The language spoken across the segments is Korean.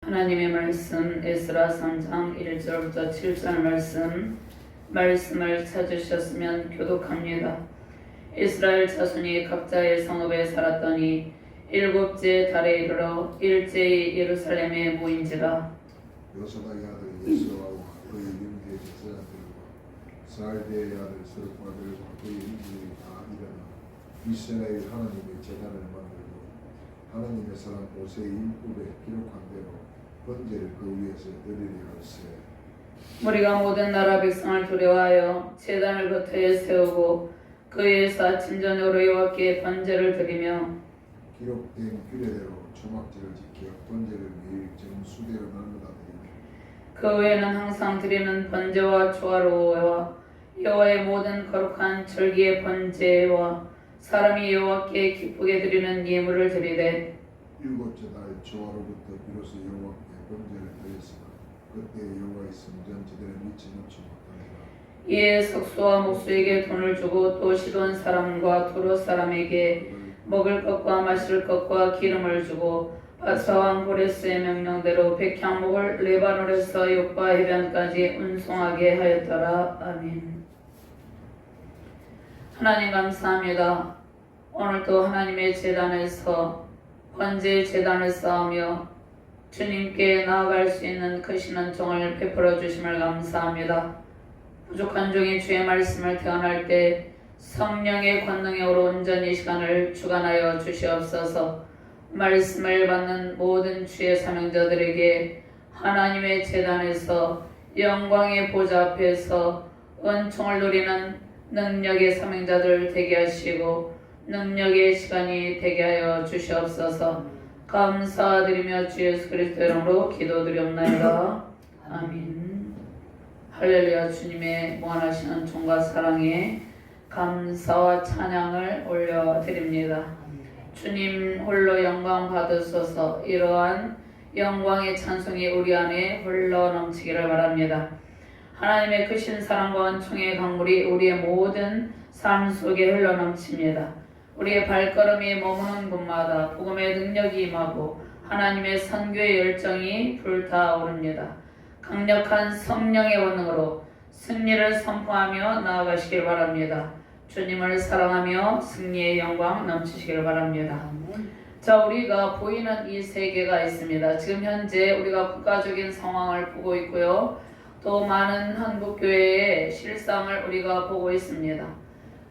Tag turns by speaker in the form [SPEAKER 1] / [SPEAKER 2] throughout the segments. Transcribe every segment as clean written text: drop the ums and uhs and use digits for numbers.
[SPEAKER 1] 하나님의 말씀 에스라 3장 1절부터 7절 말씀을 찾으셨으면 교독합니다. 이스라엘 자손이 각자의 성읍에 살았더니 일곱째 달에 이르러 일제히 예루살렘에 모인지라.
[SPEAKER 2] 요사닥의 아들 예수아와 그의 영계 제사장들과 살대의 아들 스룹바벨과 그의 인들이 다 일어나 이스라엘 하나님의 제단을 만들고 하나님의 사람 모세의 율법에 기록한 대로 번제를 그 위에서 드리려 할세.
[SPEAKER 1] 우리가 모든 나라 백성을 두려워하여 제단을 겉에 세우고 그 위에서 아침 저녁으로 여호와께 번제를 드리며
[SPEAKER 2] 기록된 규례대로 초막절을 지켜 번제를 매일 정수대로 나누다 드리며
[SPEAKER 1] 그 외에는 항상 드리는 번제와 조화로와 여호와의 모든 거룩한 절기의 번제와 사람이 여호와께 기쁘게 드리는 예물을 드리되
[SPEAKER 2] 일곱째 달 조화로부터 비로소 여호와께 번제를 드렸으나 그때 여호와의 성전 지대를 미치 놓지 못하니라.
[SPEAKER 1] 이에 석수와 목수에게 돈을 주고 또 시돈 사람과 두로 사람에게 먹을 것과 마실 것과 기름을 주고 바사왕 고레스의 명령대로 백향목을 레바논에서 욕바 해변까지 운송하게 하였더라. 아멘. 하나님 감사합니다. 오늘도 하나님의 제단에서 번제 제단을 쌓으며 주님께 나아갈 수 있는 크신 은총을 베풀어 주심을 감사합니다. 부족한 종이 주의 말씀을 대언할 때 성령의 권능으로 온전히 시간을 주관하여 주시옵소서. 말씀을 받는 모든 주의 사명자들에게 하나님의 제단에서 영광의 보좌 앞에서 은총을 누리는 능력의 사명자들 되게 하시고 능력의 시간이 되게 하여 주시옵소서. 감사드리며 주 예수 그리스도의 이름으로 기도드리옵나이다. 아멘. 할렐루야. 주님의 무한하신 은총과 사랑에 감사와 찬양을 올려드립니다. 주님 홀로 영광 받으소서. 이러한 영광의 찬송이 우리 안에 흘러 넘치기를 바랍니다. 하나님의 크신 사랑과 은총의 강물이 우리의 모든 삶 속에 흘러 넘칩니다. 우리의 발걸음이 머무는 곳마다 복음의 능력이 임하고 하나님의 선교의 열정이 불타오릅니다. 강력한 성령의 권능으로 승리를 선포하며 나아가시길 바랍니다. 주님을 사랑하며 승리의 영광 넘치시길 바랍니다. 자, 우리가 보이는 이 세계가 있습니다. 지금 현재 우리가 국가적인 상황을 보고 있고요. 또 많은 한국교회의 실상을 우리가 보고 있습니다.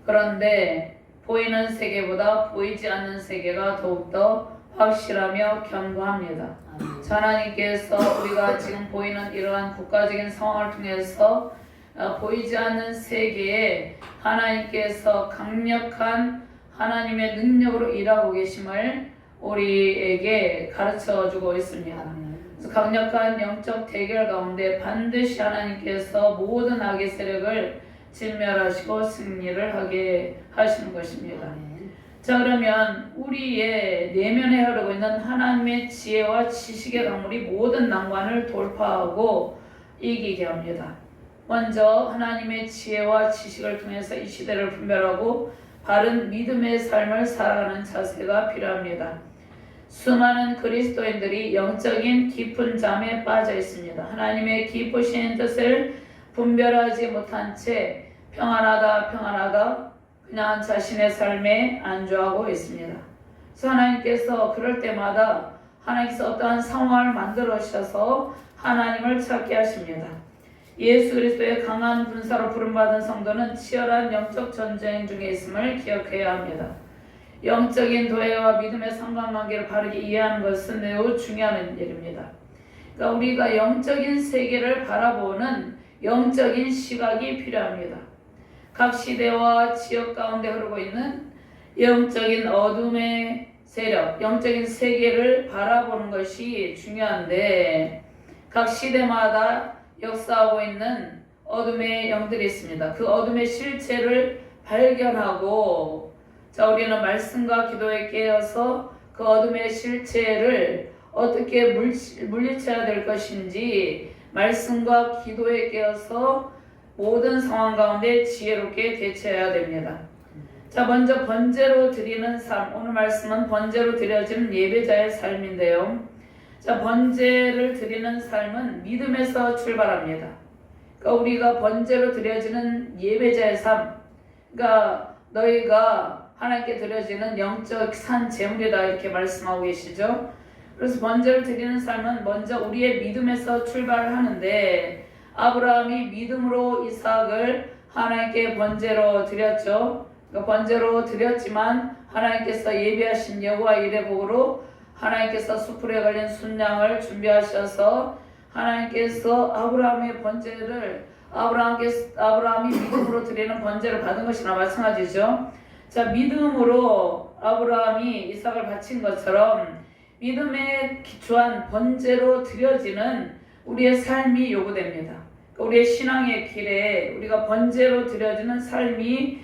[SPEAKER 1] 그런데 보이는 세계보다 보이지 않는 세계가 더욱더 확실하며 견고합니다. 하나님께서 우리가 지금 보이는 이러한 국가적인 상황을 통해서 보이지 않는 세계에 하나님께서 강력한 하나님의 능력으로 일하고 계심을 우리에게 가르쳐주고 있습니다. 그래서 강력한 영적 대결 가운데 반드시 하나님께서 모든 악의 세력을 진멸하시고 승리를 하게 하시는 것입니다. 자, 그러면 우리의 내면에 흐르고 있는 하나님의 지혜와 지식의 강물이 모든 난관을 돌파하고 이기게 합니다. 먼저 하나님의 지혜와 지식을 통해서 이 시대를 분별하고 바른 믿음의 삶을 살아가는 자세가 필요합니다. 수많은 그리스도인들이 영적인 깊은 잠에 빠져 있습니다. 하나님의 깊으신 뜻을 분별하지 못한 채 평안하다 그냥 자신의 삶에 안주하고 있습니다. 그래서 하나님께서 그럴 때마다 하나님께서 어떠한 상황을 만들어 주셔서 하나님을 찾게 하십니다. 예수 그리스도의 강한 군사로 부름받은 성도는 치열한 영적 전쟁 중에 있음을 기억해야 합니다. 영적인 도회와 믿음의 상관관계를 바르게 이해하는 것은 매우 중요한 일입니다. 그러니까 우리가 영적인 세계를 바라보는 영적인 시각이 필요합니다. 각 시대와 지역 가운데 흐르고 있는 영적인 어둠의 세력, 영적인 세계를 바라보는 것이 중요한데 각 시대마다 역사하고 있는 어둠의 영들이 있습니다. 그 어둠의 실체를 발견하고 우리는 말씀과 기도에 깨어서 그 어둠의 실체를 어떻게 물리쳐야 될 것인지 말씀과 기도에 깨어서 모든 상황 가운데 지혜롭게 대처해야 됩니다. 자, 먼저 번제로 드리는 삶. 오늘 말씀은 번제로 드려지는 예배자의 삶인데요. 자, 번제를 드리는 삶은 믿음에서 출발합니다. 그러니까 우리가 번제로 드려지는 예배자의 삶, 그러니까 너희가 하나님께 드려지는 영적 산 제물이다 이렇게 말씀하고 계시죠. 그래서 번제를 드리는 삶은 먼저 우리의 믿음에서 출발을 하는데 아브라함이 믿음으로 이삭을 하나님께 번제로 드렸죠. 그러니까 번제로 드렸지만 하나님께서 예비하신 여호와 일의 복으로 하나님께서 수풀에 걸린 순양을 준비하셔서 하나님께서 아브라함의 번제를 아브라함이 믿음으로 드리는 번제를 받은 것이나 마찬가지죠. 자, 믿음으로 아브라함이 이삭을 바친 것처럼 믿음에 기초한 번제로 드려지는 우리의 삶이 요구됩니다. 우리의 신앙의 길에 우리가 번제로 드려지는 삶이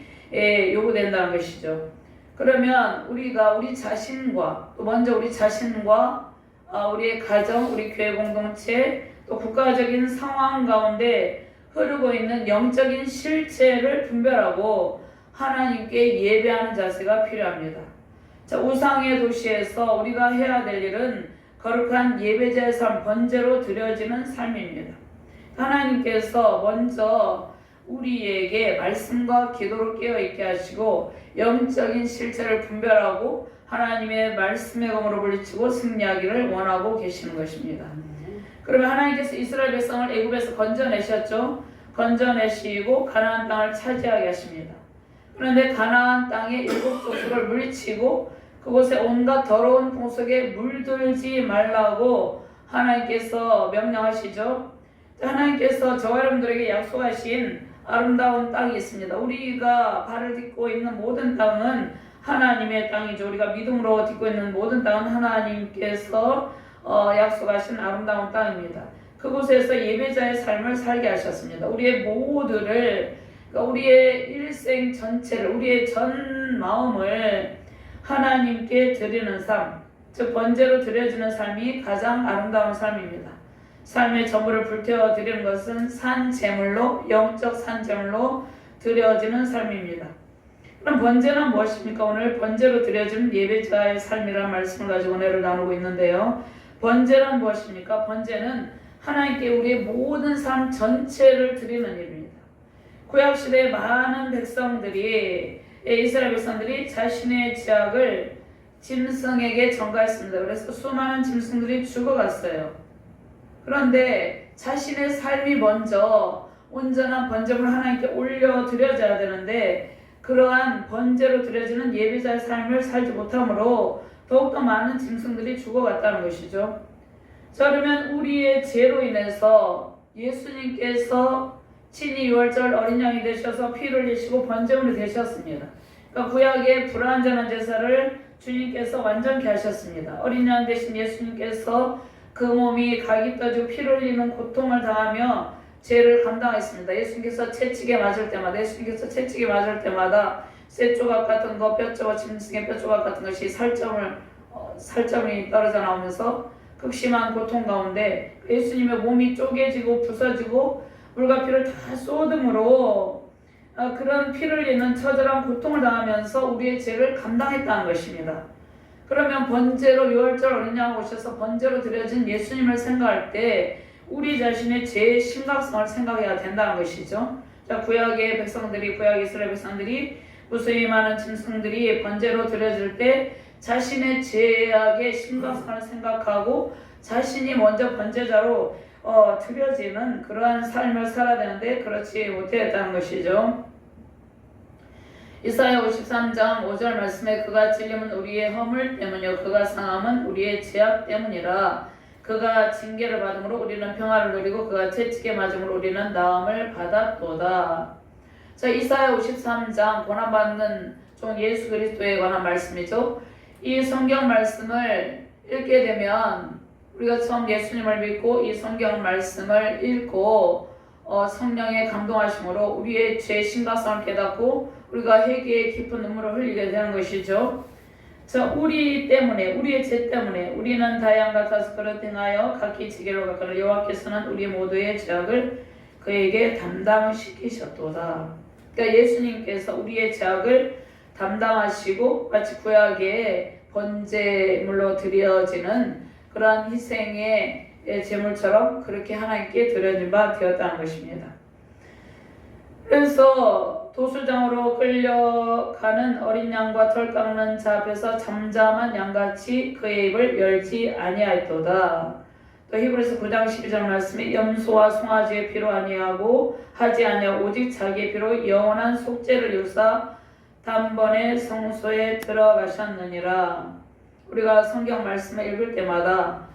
[SPEAKER 1] 요구된다는 것이죠. 그러면 우리가 우리 자신과 또 먼저 우리 자신과 우리의 가정, 우리 교회 공동체 또 국가적인 상황 가운데 흐르고 있는 영적인 실체를 분별하고 하나님께 예배하는 자세가 필요합니다. 자, 우상의 도시에서 우리가 해야 될 일은 거룩한 예배자의 삶, 번제로 드려지는 삶입니다. 하나님께서 먼저 우리에게 말씀과 기도로 깨어있게 하시고 영적인 실체를 분별하고 하나님의 말씀의 검으로 물리치고 승리하기를 원하고 계시는 것입니다. 그러면 하나님께서 이스라엘 백성을 애굽에서 건져내셨죠. 건져내시고 가나안 땅을 차지하게 하십니다. 그런데 가나안 땅의 일곱 족속을 물리치고 그곳에 온갖 더러운 풍속에 물들지 말라고 하나님께서 명령하시죠. 하나님께서 저와 여러분들에게 약속하신 아름다운 땅이 있습니다. 우리가 발을 딛고 있는 모든 땅은 하나님의 땅이죠. 우리가 믿음으로 딛고 있는 모든 땅은 하나님께서 약속하신 아름다운 땅입니다. 그곳에서 예배자의 삶을 살게 하셨습니다. 우리의 모두를, 그러니까 우리의 일생 전체를, 우리의 전 마음을 하나님께 드리는 삶, 즉 번제로 드려지는 삶이 가장 아름다운 삶입니다. 삶의 전부를 불태워 드리는 것은 산 제물로, 영적 산 제물로 드려지는 삶입니다. 그럼 번제는 무엇입니까? 오늘 번제로 드려지는 예배자의 삶이라는 말씀을 가지고 은혜를 나누고 있는데요. 번제는 무엇입니까? 번제는 하나님께 우리의 모든 삶 전체를 드리는 일입니다. 구약시대의 많은 백성들이, 이스라엘 백성들이 자신의 지약을 짐승에게 전가했습니다. 그래서 수많은 짐승들이 죽어갔어요. 그런데 자신의 삶이 먼저 온전한 번제물을 하나님께 올려드려져야 되는데 그러한 번제로 드려지는 예배자의 삶을 살지 못하므로 더욱더 많은 짐승들이 죽어갔다는 것이죠. 자, 그러면 우리의 죄로 인해서 예수님께서 친히 유월절 어린 양이 되셔서 피를 흘리시고 번제물이 되셨습니다. 그러니까 구약의 불완전한 제사를 주님께서 완전케 하셨습니다. 어린 양 되신 예수님께서 그 몸이 각이 떠지고 피를 흘리는 고통을 당하며 죄를 감당했습니다. 예수님께서 채찍에 맞을 때마다 쇠 조각 같은 거, 뼈 조각, 짐승의 뼈 조각 같은 것이 살점이 떨어져 나오면서 극심한 고통 가운데 예수님의 몸이 쪼개지고 부서지고 물과 피를 다 쏟음으로 그런 피를 흘리는 처절한 고통을 당하면서 우리의 죄를 감당했다는 것입니다. 그러면 번제로 유월절 어린 양을 오셔서 번제로 드려진 예수님을 생각할 때 우리 자신의 죄의 심각성을 생각해야 된다는 것이죠. 자, 구약 이스라엘 백성들이 무수히 많은 짐승들이 번제로 드려질 때 자신의 죄악의 심각성을 생각하고 자신이 먼저 번제자로 드려지는 그러한 삶을 살아야 되는데 그렇지 못했다는 것이죠. 이사야 53장 5절 말씀에 그가 찔림은 우리의 허물 때문이요 그가 상함은 우리의 죄악 때문이라. 그가 징계를 받음으로 우리는 평화를 누리고 그가 채찍에 맞음으로 우리는 나음을 받았도다. 자, 이사야 53장 고난받는 종 예수 그리스도에 관한 말씀이죠. 이 성경 말씀을 읽게 되면 우리가 처음 예수님을 믿고 이 성경 말씀을 읽고 성령의 감동하심으로 우리의 죄 심각성을 깨닫고 우리가 회개의 깊은 눈물을 흘리게 되는 것이죠. 자, 우리의 죄 때문에 우리는 다 양 같아서 그릇 행하여 각기 지게로 가거늘 여호와께서는 우리 모두의 죄악을 그에게 담당시키셨도다. 그러니까 예수님께서 우리의 죄악을 담당하시고 마치 구약의 번제물로 드려지는 그러한 희생의 제물처럼 그렇게 하나님께 드려진 바 되었다는 것입니다. 그래서 도수장으로 끌려가는 어린 양과 털 깎는 자 앞에서 잠잠한 양같이 그의 입을 열지 아니하였도다. 또 히브리서 9장 12절 말씀에 염소와 송아지의 피로 아니하고 하지 아니하고 오직 자기의 피로 영원한 속죄를 이루사 단번에 성소에 들어가셨느니라. 우리가 성경 말씀을 읽을 때마다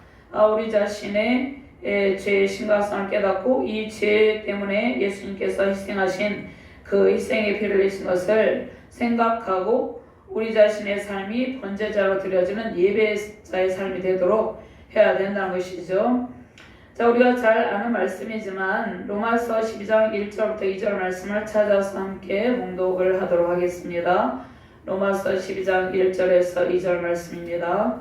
[SPEAKER 1] 우리 자신의 죄의 심각성을 깨닫고 이 죄 때문에 예수님께서 희생하신 그 희생의 피를 내신 것을 생각하고 우리 자신의 삶이 번제자로 드려지는 예배자의 삶이 되도록 해야 된다는 것이죠. 자, 우리가 잘 아는 말씀이지만 로마서 12장 1절부터 2절 말씀을 찾아서 함께 봉독을 하도록 하겠습니다. 로마서 12장 1절에서 2절 말씀입니다.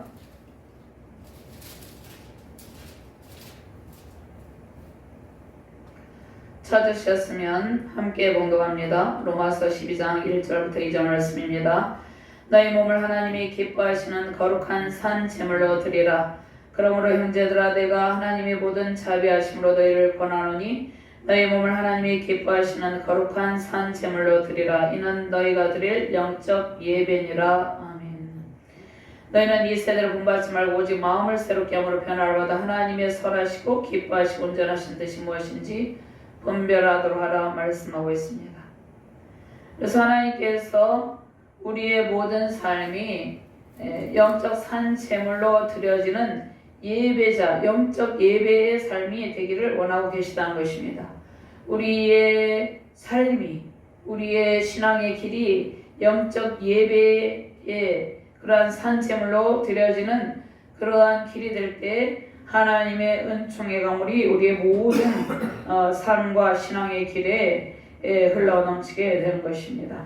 [SPEAKER 1] 찾으셨으면 함께 봉독합니다. 로마서 12장 1절부터 2절 말씀입니다. 너희 몸을 하나님이 기뻐하시는 거룩한 산 제물로 드리라. 그러므로 형제들아 내가 하나님의 모든 자비하심으로 너희를 권하노니 너희 몸을 하나님이 기뻐하시는 거룩한 산 제물로 드리라. 이는 너희가 드릴 영적 예배니라. 아멘. 너희는 이 세대를 본받지 말고 오직 마음을 새롭게 함으로 변화를 받아 하나님의 선하시고 기뻐하시고 온전하신 뜻이 무엇인지 분별하도록 하라 말씀하고 있습니다. 그래서 하나님께서 우리의 모든 삶이 영적 산 제물로 드려지는 예배자, 영적 예배의 삶이 되기를 원하고 계시다는 것입니다. 우리의 삶이, 우리의 신앙의 길이 영적 예배의 그러한 산 제물로 드려지는 그러한 길이 될 때 하나님의 은총의 강물이 우리의 모든 삶과 신앙의 길에 흘러넘치게 되는 것입니다.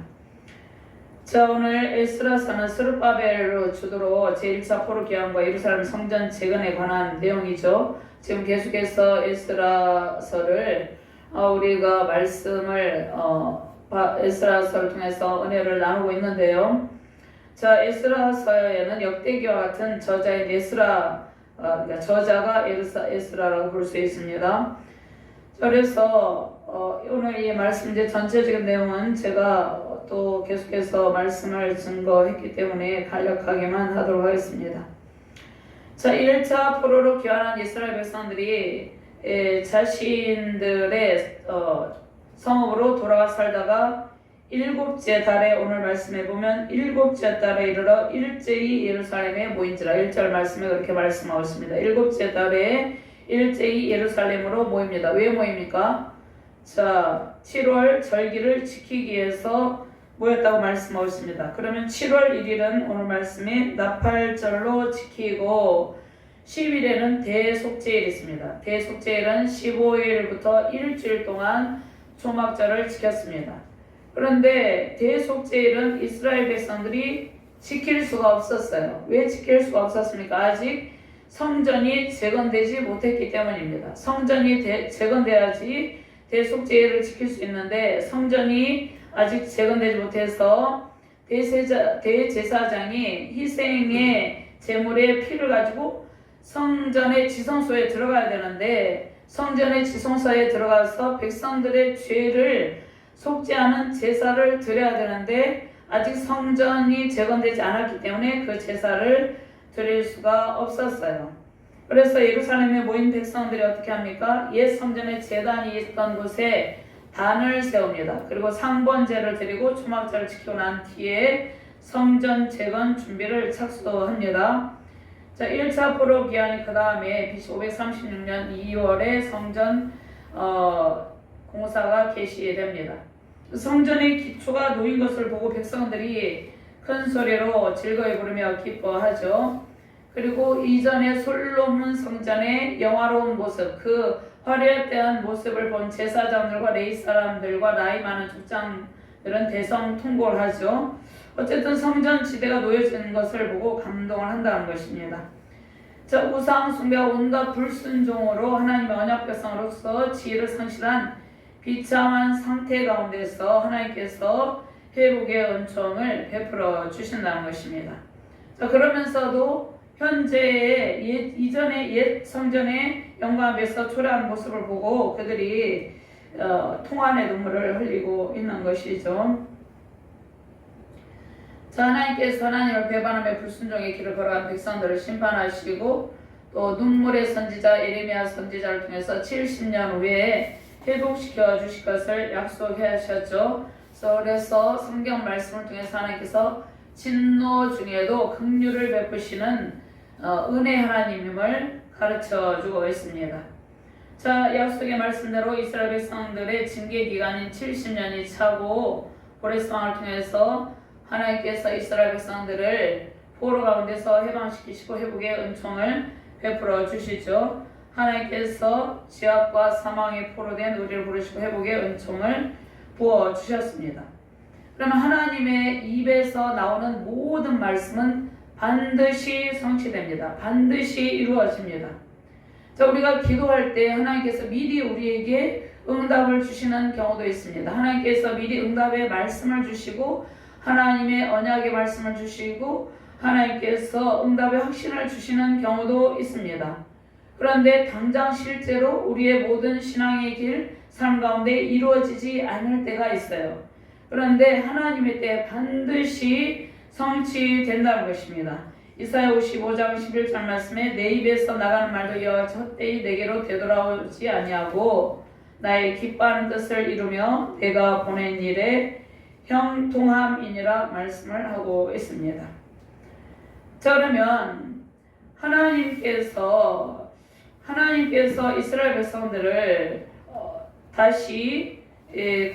[SPEAKER 1] 자, 오늘 에스라서는 스룹바벨로 주도로 제1차 포로기환과 예루살렘 성전 재건에 관한 내용이죠. 지금 계속해서 에스라서를 우리가 말씀을 에스라서를 통해서 은혜를 나누고 있는데요. 자, 에스라서에는 역대기와 같은 저자인 그러니까 저자가 에스라라고 볼 수 있습니다. 그래서 오늘 이 말씀 이제 전체적인 내용은 제가 또 계속해서 말씀을 증거했기 때문에 간략하게만 하도록 하겠습니다. 자, 1차 포로로 귀환한 이스라엘 백성들이 자신들의 성읍으로 돌아가 살다가 일곱째 달에 오늘 말씀해 보면 일곱째 달에 이르러 일제히 예루살렘에 모인지라 1절 말씀에 그렇게 말씀하고 있습니다. 일곱째 달에 일제히 예루살렘으로 모입니다. 왜 모입니까? 자, 7월 절기를 지키기 위해서 모였다고 말씀하고 있습니다. 그러면 7월 1일은 오늘 말씀에 나팔절로 지키고 10일에는 대속죄일이 있습니다. 대속죄일은 15일부터 일주일 동안 초막절을 지켰습니다. 그런데 대속죄일은 이스라엘 백성들이 지킬 수가 없었어요. 왜 지킬 수가 없었습니까? 아직 성전이 재건되지 못했기 때문입니다. 성전이 재건돼야지 대속죄일을 지킬 수 있는데 성전이 아직 재건되지 못해서 대제사장이 희생의 제물의 피를 가지고 성전의 지성소에 들어가야 되는데 성전의 지성소에 들어가서 백성들의 죄를 속죄하는 제사를 드려야 되는데 아직 성전이 재건되지 않았기 때문에 그 제사를 드릴 수가 없었어요. 그래서 예루살렘에 모인 백성들이 어떻게 합니까? 옛 성전에 제단이 있던 곳에 단을 세웁니다. 그리고 상번제를 드리고 초막절을 지키고 난 뒤에 성전 재건 준비를 착수합니다. 자, 1차 포로 기한이 그 다음에 BC 536년 2월에 성전 공사가 개시됩니다. 성전의 기초가 놓인 것을 보고 백성들이 큰 소리로 즐거이 부르며 기뻐하죠. 그리고 이전에 솔로몬 성전의 영화로운 모습, 그 화려했던 모습을 본 제사장들과 레위 사람들과 나이 많은 족장들은 대성통곡을 하죠. 어쨌든 성전 지대가 놓여지는 것을 보고 감동을 한다는 것입니다. 자, 우상 숭배와 온갖 불순종으로 하나님의 언약 백성으로서 지혜를 상실한 비참한 상태 가운데서 하나님께서 회복의 은총을 베풀어 주신다는 것입니다. 자, 그러면서도 현재의 이전의 옛 성전의 영광에서 초라한 모습을 보고 그들이 통한의 눈물을 흘리고 있는 것이죠. 자, 하나님께서 하나님을 배반하며 불순종의 길을 걸어간 백성들을 심판하시고 또 눈물의 선지자 예레미야 선지자를 통해서 70년 후에 회복시켜 주실 것을 약속하셨죠. 그래서 성경 말씀을 통해서 하나님께서 진노 중에도 긍휼을 베푸시는 은혜 하나님임을 가르쳐 주고 있습니다. 자, 약속의 말씀대로 이스라엘 백성들의 징계 기간인 70년이 차고 고레스왕을 통해서 하나님께서 이스라엘 백성들을 포로 가운데서 해방시키시고 회복의 은총을 베풀어 주시죠. 하나님께서 지압과 사망의 포로된 우리를 부르시고 회복의 은총을 부어 주셨습니다. 그러면 하나님의 입에서 나오는 모든 말씀은 반드시 성취됩니다. 반드시 이루어집니다. 자, 우리가 기도할 때 하나님께서 미리 우리에게 응답을 주시는 경우도 있습니다. 하나님께서 미리 응답의 말씀을 주시고 하나님의 언약의 말씀을 주시고 하나님께서 응답의 확신을 주시는 경우도 있습니다. 그런데 당장 실제로 우리의 모든 신앙의 길, 삶 가운데 이루어지지 않을 때가 있어요. 그런데 하나님의 때에 반드시 성취된다는 것입니다. 이사야 55장 11절 말씀에 내 입에서 나가는 말도 여호와 헛되이 내게로 되돌아오지 아니하고 나의 기뻐하는 뜻을 이루며 내가 보낸 일에 형통함이니라 말씀을 하고 있습니다. 자, 그러면 하나님께서 이스라엘 백성들을 다시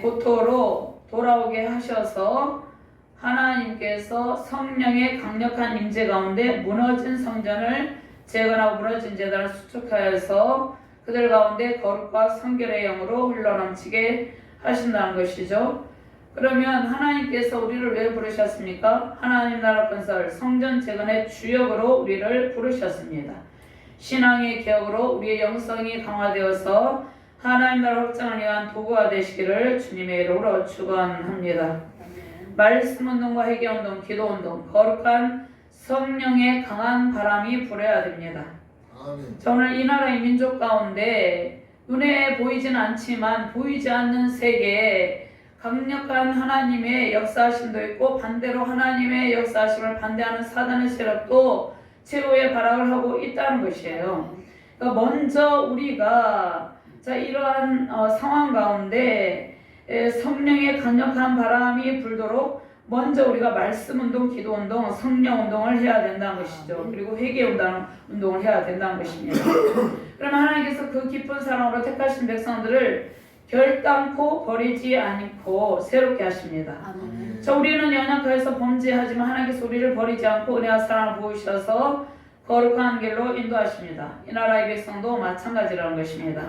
[SPEAKER 1] 고토로 돌아오게 하셔서 하나님께서 성령의 강력한 임재 가운데 무너진 성전을 재건하고 무너진 제단을 수축하여서 그들 가운데 거룩과 성결의 영으로 흘러넘치게 하신다는 것이죠. 그러면 하나님께서 우리를 왜 부르셨습니까? 하나님 나라 건설 성전 재건의 주역으로 우리를 부르셨습니다. 신앙의 개혁으로 우리의 영성이 강화되어서 하나님 나라 확장을 위한 도구가 되시기를 주님의 이름으로 축원합니다. 말씀운동과 회개운동, 기도운동, 거룩한 성령의 강한 바람이 불어야 됩니다.
[SPEAKER 2] 아멘.
[SPEAKER 1] 오늘 이 나라의 민족 가운데 눈에 보이진 않지만 보이지 않는 세계에 강력한 하나님의 역사하심도 있고 반대로 하나님의 역사하심을 반대하는 사단의 세력도 최후의 발악을 하고 있다는 것이에요. 그러니까 먼저 우리가 이러한 상황 가운데 성령의 강력한 바람이 불도록 먼저 우리가 말씀운동, 기도운동, 성령운동을 해야 된다는 것이죠. 그리고 회개운동을 해야 된다는 것입니다. 그러면 하나님께서 그 깊은 사랑으로 택하신 백성들을 결단코 버리지 않고 새롭게 하십니다.
[SPEAKER 2] 아멘.
[SPEAKER 1] 자, 우리는 연약해서 범죄하지만 하나님께서 우리를 버리지 않고 은혜와 사랑을 보이셔서 거룩한 길로 인도하십니다. 이 나라의 백성도 마찬가지라는 것입니다.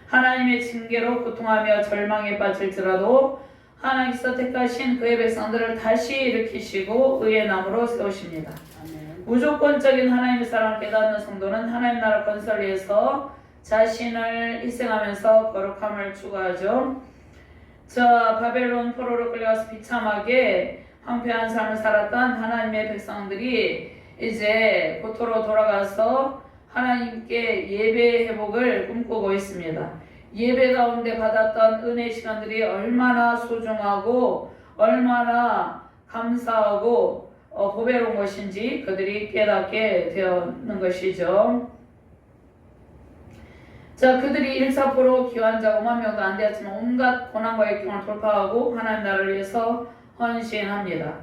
[SPEAKER 1] 하나님의 징계로 고통하며 절망에 빠질지라도 하나님께서 택하신 그의 백성들을 다시 일으키시고 의의 나무로 세우십니다. 무조건적인 하나님의 사랑을 깨닫는 성도는 하나님 나라 건설 위해서 자신을 희생하면서 거룩함을 추구하죠. 자, 바벨론 포로로 끌려가서 비참하게 황폐한 삶을 살았던 하나님의 백성들이 이제 고토로 돌아가서 하나님께 예배 회복을 꿈꾸고 있습니다. 예배 가운데 받았던 은혜 시간들이 얼마나 소중하고 얼마나 감사하고 보배로운 것인지 그들이 깨닫게 되었는 것이죠. 자, 그들이 일사포로 기환자 5만 명도 안 되었지만 온갖 고난과 역경을 돌파하고 하나님 나라를 위해서 헌신합니다.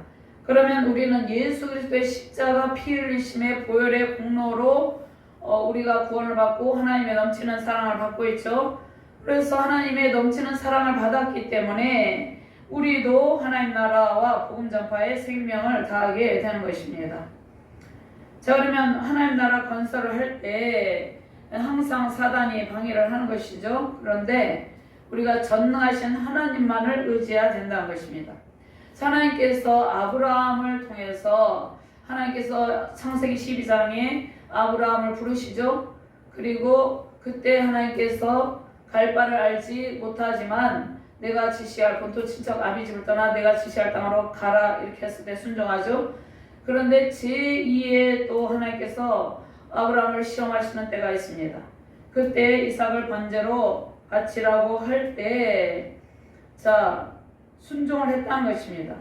[SPEAKER 1] 그러면 우리는 예수 그리스도의 십자가 피 흘리심의 보혈의 공로로 우리가 구원을 받고 하나님의 넘치는 사랑을 받고 있죠. 그래서 하나님의 넘치는 사랑을 받았기 때문에 우리도 하나님 나라와 복음 전파에 생명을 다하게 되는 것입니다. 자, 그러면 하나님 나라 건설을 할 때 항상 사단이 방해를 하는 것이죠. 그런데 우리가 전능하신 하나님만을 의지해야 된다는 것입니다. 하나님께서 아브라함을 통해서 하나님께서 창세기 12장에 아브라함을 부르시죠. 그리고 그때 하나님께서 갈 바를 알지 못하지만 내가 지시할 본토 친척 아비 집을 떠나 내가 지시할 땅으로 가라 이렇게 했을 때 순종하죠. 그런데 제2의 또 하나님께서 아브라함을 시험하시는 때가 있습니다. 그때 이삭을 번제로 바치라고 할 때 순종을 했다는 것입니다.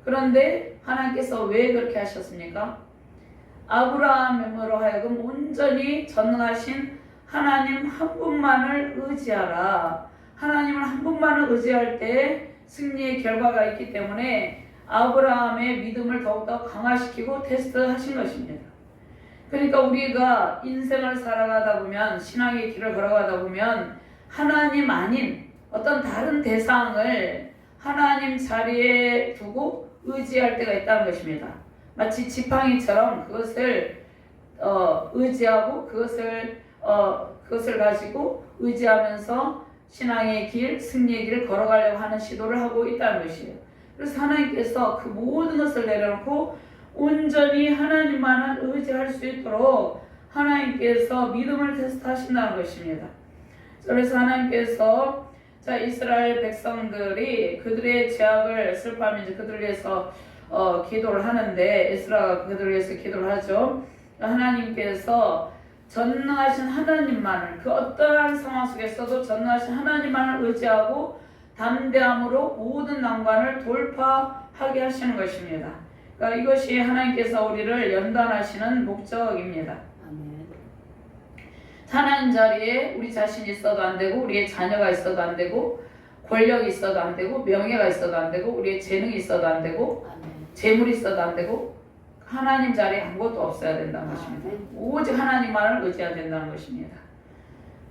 [SPEAKER 1] 그런데 하나님께서 왜 그렇게 하셨습니까? 아브라함으로 하여금 온전히 전능하신 하나님 한 분만을 의지하라. 하나님을 한 분만을 의지할 때 승리의 결과가 있기 때문에 아브라함의 믿음을 더욱더 강화시키고 테스트하신 것입니다. 그러니까 우리가 인생을 살아가다 보면, 신앙의 길을 걸어가다 보면 하나님 아닌 어떤 다른 대상을 하나님 자리에 두고 의지할 때가 있다는 것입니다. 마치 지팡이처럼 그것을 의지하고 그것을 가지고 의지하면서 신앙의 길, 승리의 길을 걸어가려고 하는 시도를 하고 있다는 것이에요. 그래서 하나님께서 그 모든 것을 내려놓고 온전히 하나님만을 의지할 수 있도록 하나님께서 믿음을 테스트하신다는 것입니다. 그래서 하나님께서 이스라엘 백성들이 그들의 죄악을 슬퍼하며 이제 그들을 위해서 기도를 하는데, 에스라가 그들을 위해서 기도를 하죠. 하나님께서 전능하신 하나님만을, 그 어떠한 상황 속에서도 전능하신 하나님만을 의지하고 담대함으로 모든 난관을 돌파하게 하시는 것입니다. 그러니까 이것이 하나님께서 우리를 연단하시는 목적입니다. 하나님 자리에 우리 자신이 있어도 안 되고, 우리의 자녀가 있어도 안 되고, 권력이 있어도 안 되고, 명예가 있어도 안 되고, 우리의 재능이 있어도 안 되고, 재물이 있어도 안 되고, 하나님 자리에 아무것도 없어야 된다는 것입니다. 오직 하나님만을 의지해야 된다는 것입니다.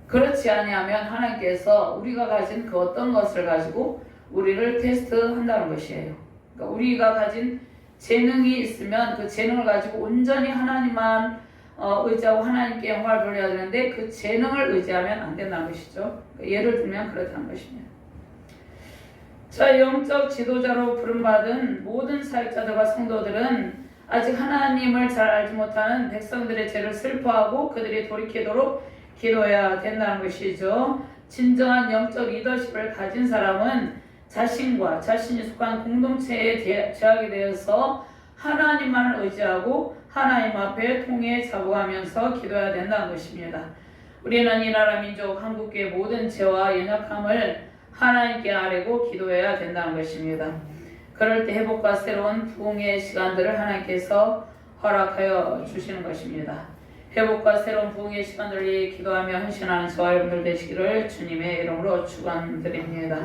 [SPEAKER 1] 그렇지 아니하면 하나님께서 우리가 가진 그 어떤 것을 가지고 우리를 테스트한다는 것이에요. 그러니까 우리가 가진 재능이 있으면 그 재능을 가지고 온전히 하나님만 의지하고 하나님께 영광을 돌려야 되는데 그 재능을 의지하면 안 된다는 것이죠. 그러니까 예를 들면 그렇다는 것입니다. 영적 지도자로 부름받은 모든 사역자들과 성도들은 아직 하나님을 잘 알지 못하는 백성들의 죄를 슬퍼하고 그들이 돌이키도록 기도해야 된다는 것이죠. 진정한 영적 리더십을 가진 사람은 자신과 자신이 속한 공동체에 죄악에 대해서 하나님만을 의지하고 하나님 앞에 통해 자복하면서 기도해야 된다는 것입니다. 우리는 이 나라 민족 한국교회 모든 죄와 연약함을 하나님께 아뢰고 기도해야 된다는 것입니다. 그럴 때 회복과 새로운 부흥의 시간들을 하나님께서 허락하여 주시는 것입니다. 회복과 새로운 부흥의 시간들을 위해 기도하며 헌신하는 저와 여러분들 되시기를 주님의 이름으로 축원드립니다.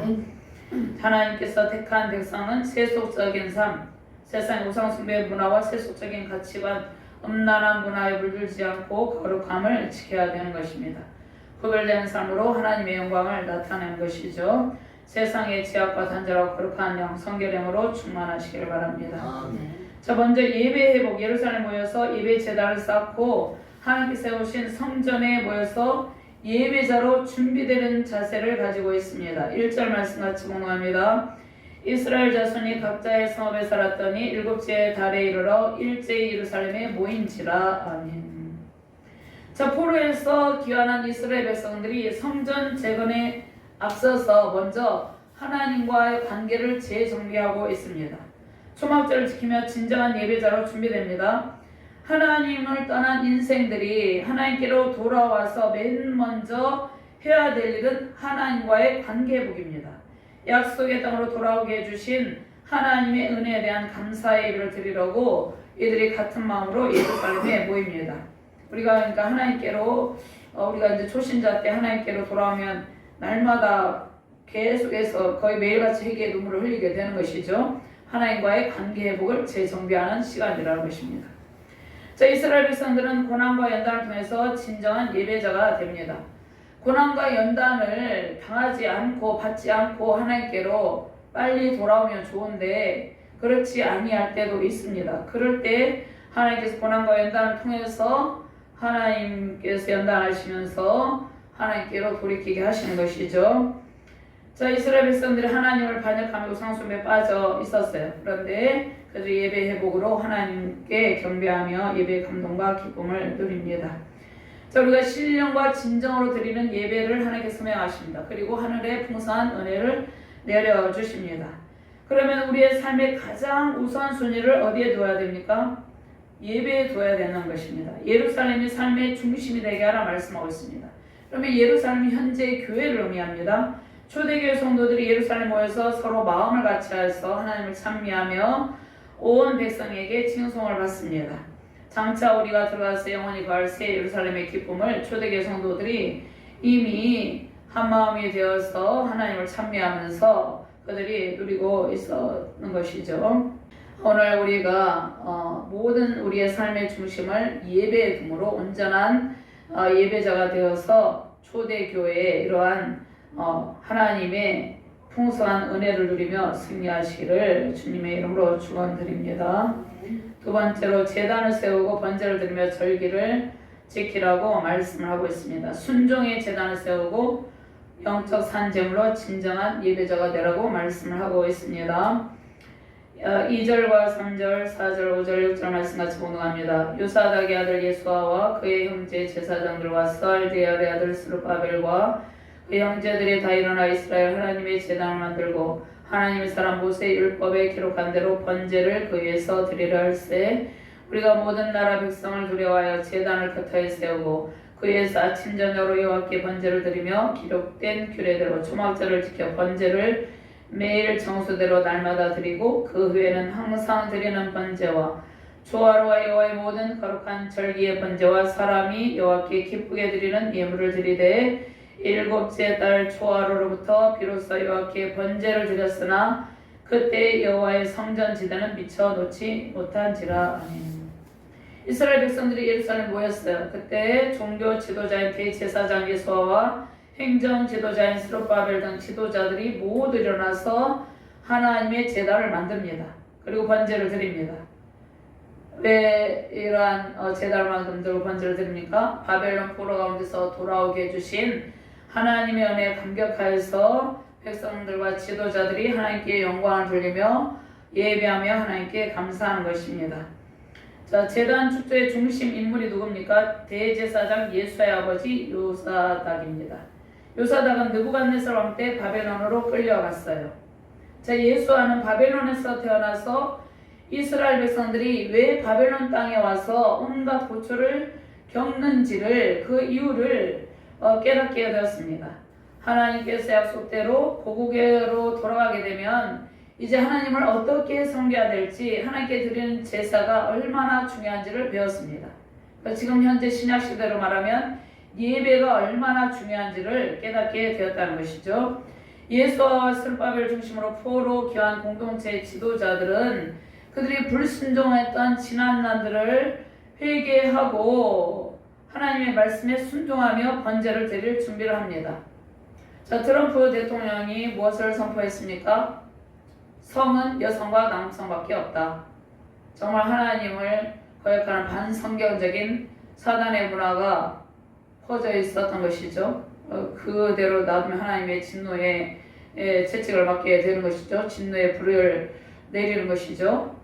[SPEAKER 1] 하나님께서 택한 백성은 세속적인 삶, 세상의 우상숭배 문화와 세속적인 가치관, 음란한 문화에 물들지 않고 거룩함을 지켜야 되는 것입니다. 구별된 삶으로 하나님의 영광을 나타내는 것이죠. 세상의 죄악과 단절하고 거룩한 영, 성결함으로 충만하시길 바랍니다. 먼저 예배 회복, 예루살렘 모여서 예배 제단을 쌓고 하나님께서 세우신 성전에 모여서 예배자로 준비되는 자세를 가지고 있습니다. 1절 말씀 같이 공부합니다. 이스라엘 자손이 각자의 성읍에 살았더니 일곱째 달에 이르러 일제히 예루살렘에 모인지라. 아멘. 포로에서 귀환한 이스라엘 백성들이 성전 재건에 앞서서 먼저 하나님과의 관계를 재정비하고 있습니다. 초막절을 지키며 진정한 예배자로 준비됩니다. 하나님을 떠난 인생들이 하나님께로 돌아와서 맨 먼저 해야 될 일은 하나님과의 관계 회복입니다. 약속의 땅으로 돌아오게 해주신 하나님의 은혜에 대한 감사의 예배를 드리려고 이들이 같은 마음으로 예루살렘에 모입니다. 우리가 그러니까 하나님께로 우리가 이제 초신자 때 하나님께로 돌아오면 날마다 계속해서 거의 매일같이 회개의 눈물을 흘리게 되는 것이죠. 하나님과의 관계 회복을 재정비하는 시간이라는 것입니다. 이스라엘 백성들은 고난과 연단을 통해서 진정한 예배자가 됩니다. 고난과 연단을 당하지 않고 받지 않고 하나님께로 빨리 돌아오면 좋은데 그렇지 아니할 때도 있습니다. 그럴 때 하나님께서 고난과 연단을 통해서 하나님께서 연단하시면서 하나님께로 돌이키게 하시는 것이죠. 이스라엘 백성들이 하나님을 반역하며 우상숭배에 빠져 있었어요. 그런데 그들이 예배 회복으로 하나님께 경배하며 예배의 감동과 기쁨을 누립니다. 우리가 신령과 진정으로 드리는 예배를 하나님께서 명하십니다. 그리고 하늘의 풍성한 은혜를 내려주십니다. 그러면 우리의 삶의 가장 우선순위를 어디에 두어야 됩니까? 예배에 둬야 되는 것입니다. 예루살렘이 삶의 중심이 되게 하라 말씀하고 있습니다. 그러면 예루살렘이 현재 교회를 의미합니다. 초대교회 성도들이 예루살렘 모여서 서로 마음을 같이해서 하나님을 찬미하며 온 백성에게 칭송을 받습니다. 장차 우리가 들어가서 영원히 거할 새 예루살렘의 기쁨을 초대교회 성도들이 이미 한마음이 되어서 하나님을 찬미하면서 그들이 누리고 있었는 것이죠. 오늘 우리가 모든 우리의 삶의 중심을 예배에 둠으로 온전한 예배자가 되어서 초대교회의 이러한 하나님의 풍성한 은혜를 누리며 승리하시기를 주님의 이름으로 축원드립니다. 두 번째로 제단을 세우고 번제를 드리며 절기를 지키라고 말씀을 하고 있습니다. 순종의 제단을 세우고 영적 산재물로 진정한 예배자가 되라고 말씀을 하고 있습니다. 2절과 3절, 4절, 5절, 6절 말씀 같이 봉독합니다. 요사닥의 아들 예수아와 그의 형제 제사장들과 스알디엘의 아들 스룹바벨과 그 형제들이 다 일어나 이스라엘 하나님의 제단을 만들고 하나님의 사람 모세의 율법에 기록한 대로 번제를 그 위에서 드리려 할세 우리가 모든 나라 백성을 두려워하여 제단을 곁에 세우고 그 위에서 아침 저녁으로 여호와께 번제를 드리며 기록된 규례대로 초막절을 지켜 번제를 매일 정수대로 날마다 드리고 그 후에는 항상 드리는 번제와 조화로와 여호와의 모든 거룩한 절기의 번제와 사람이 여호와께 기쁘게 드리는 예물을 드리되 일곱째 달 초하루로부터 비로소 여호와께 번제를 드렸으나 그때 여호와의 성전 지대는 미처 놓지 못한지라. 아멘. 이스라엘 백성들이 예루살렘 모였어요. 그때 종교 지도자인 대제사장 예수아와 행정 지도자인 스룹바벨 등 지도자들이 모두 일어나서 하나님의 제단을 만듭니다. 그리고 번제를 드립니다. 왜 이러한 제단을 만들고 번제를 드립니까? 바벨론 포로 가운데서 돌아오게 해주신 하나님의 은혜에 감격하여서 백성들과 지도자들이 하나님께 영광을 돌리며 예배하며 하나님께 감사하는 것입니다. 자, 제단 축제의 중심 인물이 누굽니까? 대제사장 예수의 아버지 요사닥입니다. 요사닥은 느부갓네살 왕 때 바벨론으로 끌려갔어요. 자, 예수아는 바벨론에서 태어나서 이스라엘 백성들이 왜 바벨론 땅에 와서 온갖 고초를 겪는지를 그 이유를 깨닫게 되었습니다. 하나님께서 약속대로 고국으로 돌아가게 되면 이제 하나님을 어떻게 섬겨야 될지 하나님께 드리는 제사가 얼마나 중요한지를 배웠습니다. 지금 현재 신약시대로 말하면 예배가 얼마나 중요한지를 깨닫게 되었다는 것이죠. 예수와 스룹바벨 중심으로 포로 교한 공동체의 지도자들은 그들이 불순종했던 지난 날들을 회개하고 하나님의 말씀에 순종하며 번제를 드릴 준비를 합니다. 자, 트럼프 대통령이 무엇을 선포했습니까? 성은 여성과 남성밖에 없다. 정말 하나님을 거역하는 반성경적인 사단의 문화가 퍼져 있었던 것이죠. 그대로 놔두면 하나님의 진노의 채찍을 받게 되는 것이죠. 진노의 불을 내리는 것이죠.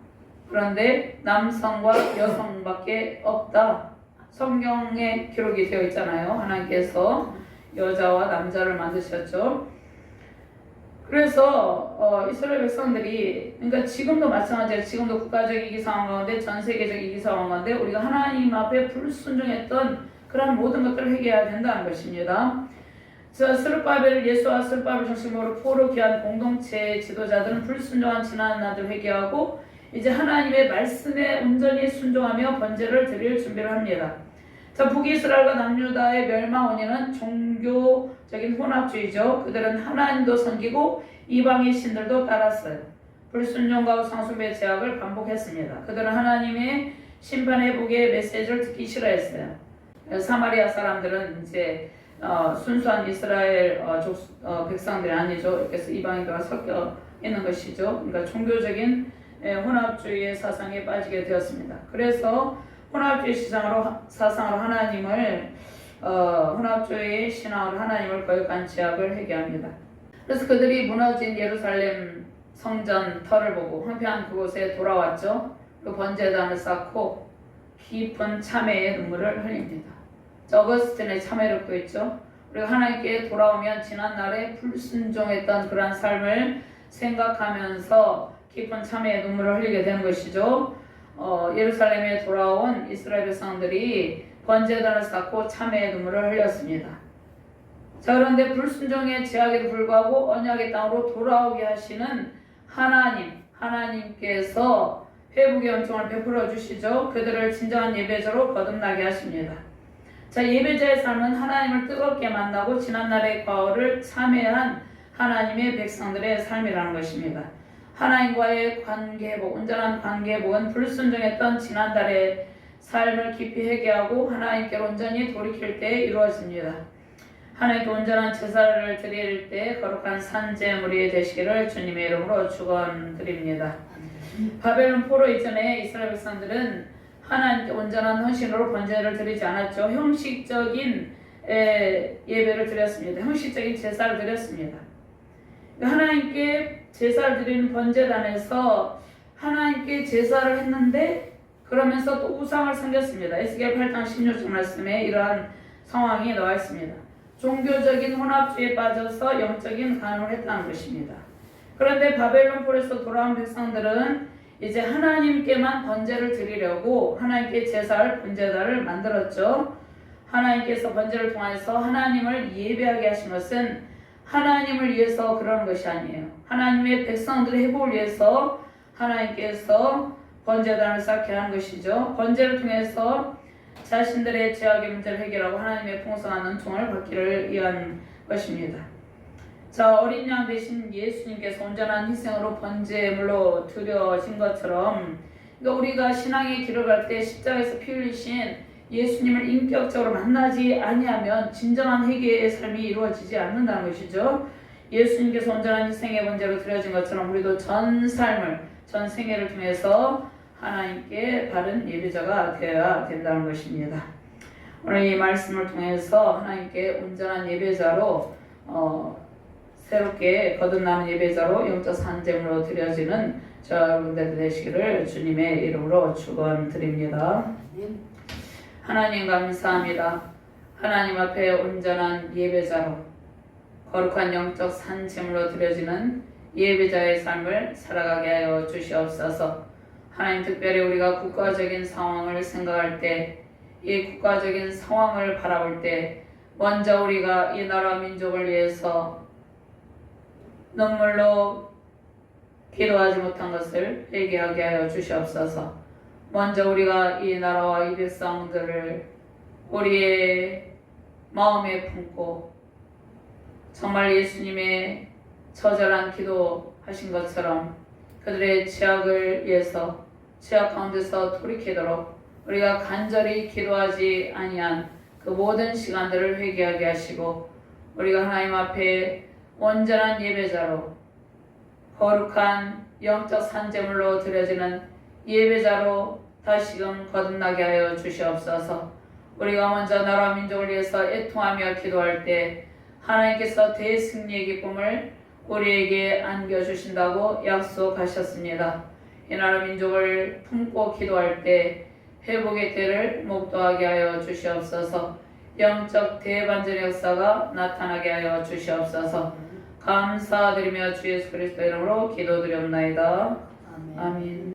[SPEAKER 1] 그런데 남성과 여성밖에 없다. 성경에 기록이 되어 있잖아요. 하나님께서 여자와 남자를 만드셨죠. 그래서 이스라엘 백성들이 그러니까 지금도 마찬가지예요. 지금도 국가적 위기 상황 가운데 전 세계적 위기 상황 가운데 우리가 하나님 앞에 불순종했던 그런 모든 것들을 회개해야 된다는 것입니다. 스룹바벨 예수와 스룹바벨 중심으로 포로 귀한 공동체 지도자들은 불순종한 지난 날들 회개하고 이제 하나님의 말씀에 온전히 순종하며 번제를 드릴 준비를 합니다. 자, 북이스라엘과 남유다의 멸망 원인은 종교적인 혼합주의죠. 그들은 하나님도 섬기고 이방의 신들도 따랐어요. 불순종과 상수의 제약을 반복했습니다. 그들은 하나님의 심판회복의 메시지를 듣기 싫어했어요. 사마리아 사람들은 이제 순수한 이스라엘 백성들이 아니죠. 그래서 이방인들과 섞여 있는 것이죠. 그러니까 종교적인 혼합주의의 사상에 빠지게 되었습니다. 그래서 혼합주의 사상으로 하나님을 혼합주의 신앙으로 하나님을 거역한 죄악을 회개합니다. 그래서 그들이 무너진 예루살렘 성전 터를 보고 황폐한 그곳에 돌아왔죠. 그 번제단을 쌓고 깊은 참회의 눈물을 흘립니다. 어거스틴의 참회력도 있죠. 우리가 하나님께 돌아오면 지난날에 불순종했던 그러한 삶을 생각하면서 깊은 참회의 눈물을 흘리게 되는 것이죠. 예루살렘에 돌아온 이스라엘 백성들이 번제단을 쌓고 참회의 눈물을 흘렸습니다. 자, 그런데 불순종의 제약에도 불구하고 언약의 땅으로 돌아오게 하시는 하나님께서 회복의 은총을 베풀어 주시죠. 그들을 진정한 예배자로 거듭나게 하십니다. 자, 예배자의 삶은 하나님을 뜨겁게 만나고 지난날의 과오를 참회한 하나님의 백성들의 삶이라는 것입니다. 하나님과의 관계회복, 온전한 관계회복은 불순종했던 지난달의 삶을 깊이 회개하고 하나님께로 온전히 돌이킬 때 이루어집니다. 하나님께 온전한 제사를 드릴 때 거룩한 산제물이 되시기를 주님의 이름으로 축원드립니다. 바벨론 포로 이전에 이스라엘 백성들은 하나님께 온전한 헌신으로 번제를 드리지 않았죠. 형식적인 예배를 드렸습니다. 형식적인 제사를 드렸습니다. 하나님께 제사를 드리는 번제단에서 하나님께 제사를 했는데 그러면서 또 우상을 섬겼습니다. 에스겔 8장 16절 말씀에 이러한 상황이 나와 있습니다. 종교적인 혼합주의에 빠져서 영적인 간음을 했다는 것입니다. 그런데 바벨론 포로에서 돌아온 백성들은 이제 하나님께만 번제를 드리려고 하나님께 제사를 번제단을 만들었죠. 하나님께서 번제를 통해서 하나님을 예배하게 하신 것은 하나님을 위해서 그러는 것이 아니에요. 하나님의 백성들의 회복을 위해서 하나님께서 번제단을 쌓게 하는 것이죠. 번제를 통해서 자신들의 죄악의 문제를 해결하고 하나님의 풍성한 은총을 받기를 위한 것입니다. 자, 어린 양 대신 예수님께서 온전한 희생으로 번제물로 드려진 것처럼, 그러니까 우리가 신앙의 길을 갈 때 십자가에서 피 흘리신 예수님을 인격적으로 만나지 아니하면 진정한 회개의 삶이 이루어지지 않는다는 것이죠. 예수님께서 온전한 희생의 번제로 드려진 것처럼 우리도 전 삶을, 전 생애를 통해서 하나님께 바른 예배자가 되어야 된다는 것입니다. 오늘 이 말씀을 통해서 하나님께 온전한 예배자로 새롭게 거듭나는 예배자로 영적 산제물로 드려지는 여러분들 되시기를 주님의 이름으로 축원드립니다. 하나님 감사합니다. 하나님 앞에 온전한 예배자로 거룩한 영적 산제물로 드려지는 예배자의 삶을 살아가게 하여 주시옵소서. 하나님, 특별히 우리가 국가적인 상황을 생각할 때, 이 국가적인 상황을 바라볼 때 먼저 우리가 이 나라 민족을 위해서 눈물로 기도하지 못한 것을 회개하게 하여 주시옵소서. 먼저 우리가 이 나라와 이 백성들을 우리의 마음에 품고 정말 예수님의 처절한 기도하신 것처럼 그들의 죄악을 위해서 죄악 가운데서 돌이키도록 우리가 간절히 기도하지 아니한 그 모든 시간들을 회개하게 하시고 우리가 하나님 앞에 온전한 예배자로 거룩한 영적 산제물로 드려지는 예배자로 다시금 거듭나게 하여 주시옵소서. 우리가 먼저 나라 민족을 위해서 애통하며 기도할 때 하나님께서 대승리의 기쁨을 우리에게 안겨주신다고 약속하셨습니다. 이 나라 민족을 품고 기도할 때 회복의 때를 목도하게 하여 주시옵소서. 영적 대반전의 역사가 나타나게 하여 주시옵소서. 감사드리며 주 예수 그리스도 이름으로 기도드렸나이다. 아멘.